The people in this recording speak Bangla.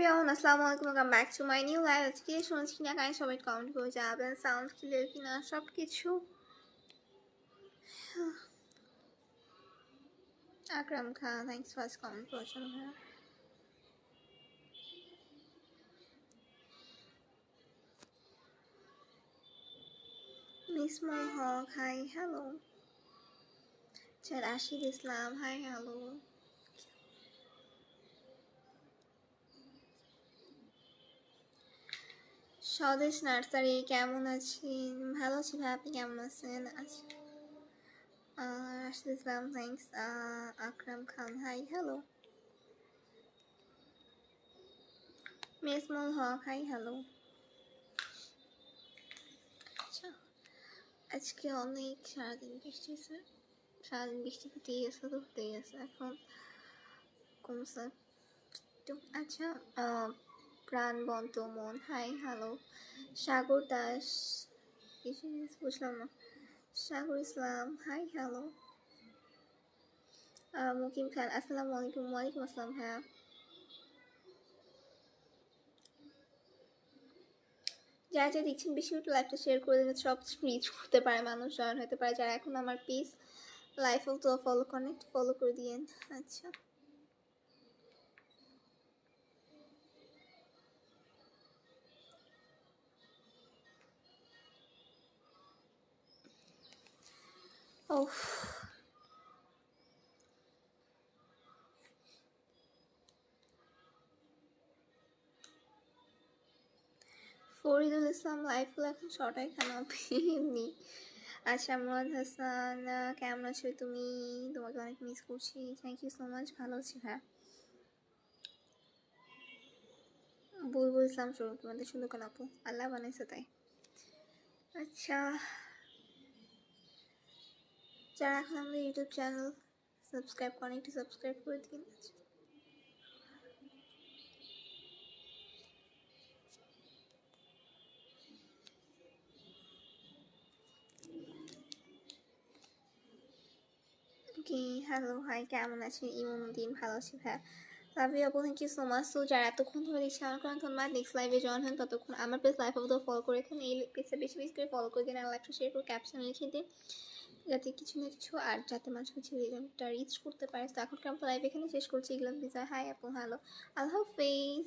everyone, Assalamualaikum, welcome back to my new live. আজকে শুনছি কিনা কাইন্ড সবাই কমেন্ট করে যাবেন, সাউন্ড ক্লিয়ার কিনা সব কিছু। Akram Khan, thanks first comment করছেন ভাইয়া। মিসমুল হক, হাই হ্যালো। রাশিদ ইসলাম, হাই হ্যালো। স্বদেশ নার্সারি, কেমন আছেন? ভালো আছি ভাই, আপনি কেমন আছেন? রাশিদ ইসলাম, thanks. Akram Khan, hi hello. মিসমুল হক, হাই হ্যালো। আচ্ছা, আজকে অনেক সারাদিন বৃষ্টি হয়েছে, সারাদিন বৃষ্টি হতেই গেছে তো হতেই গেছে, এখন কমছে তো। আচ্ছা, প্রাণবন্ত মন, হাই হ্যালো। সাগর দাস, কিছু বুঝলাম না। সাগর ইসলাম, হাই হ্যালো। মুকিম খান, আসসালামু আলাইকুম। ওয়ালাইকুম আসসালাম ভাইয়া। যারা যা দেখছেন বেশি একটু লাইভটা শেয়ার করে দেবেন, সব রিচ করতে পারে মানুষ, জয়েন হতে পারে। যারা এখন আমার পেজ লাইফ অফ তো ফলো করে দিয়েন। আচ্ছা, ও ফরিদুল ইসলাম, লাইফগুলো এখন শর্টাই কেন এমনি। আচ্ছা, মুরাদ হাসান, কেমন আছো তুমি? তোমাকে অনেক মিস করছি। থ্যাংক ইউ সো মাচ, ভালো আছি ভাইয়া। বুলবুল ইসলাম শুরু, তোমাদের সুন্দর কেন আপু? আল্লাহ বানাইছে তাই। আচ্ছা, যারা এখন আমাদের ইউটিউব চ্যানেল সাবস্ক্রাইব করেন একটু সাবস্ক্রাইব করে দিন। কি হ্যালো, হাই, কেমন আছেন? ইমুদ্দিন, ভালো আছি ভাইয়া। লাভ ইউ আপু, থ্যাংক ইউ সো মাচ। তো যারা এতক্ষণ ধরে দেখছি আমার কারণ ধন্যবাদ। নেক্সট লাইভে জয়েন হন, ততক্ষণ আমার page life of the follow করে এখানে এই পেজটা বেশি বেশি করে ফলো করে দিন, আর লাইভটা শেয়ার করে ক্যাপশন লিখে দিন, যাতে কিছু না কিছু আর যাতে মানুষ কিছু রিজনটা রিচ করতে পারে। তো এখনকার মতো লাইভ এখানে শেষ করছি। এগুলো বিজয়, হাই আপু, হ্যালো, আল্লাহ হাফেজ।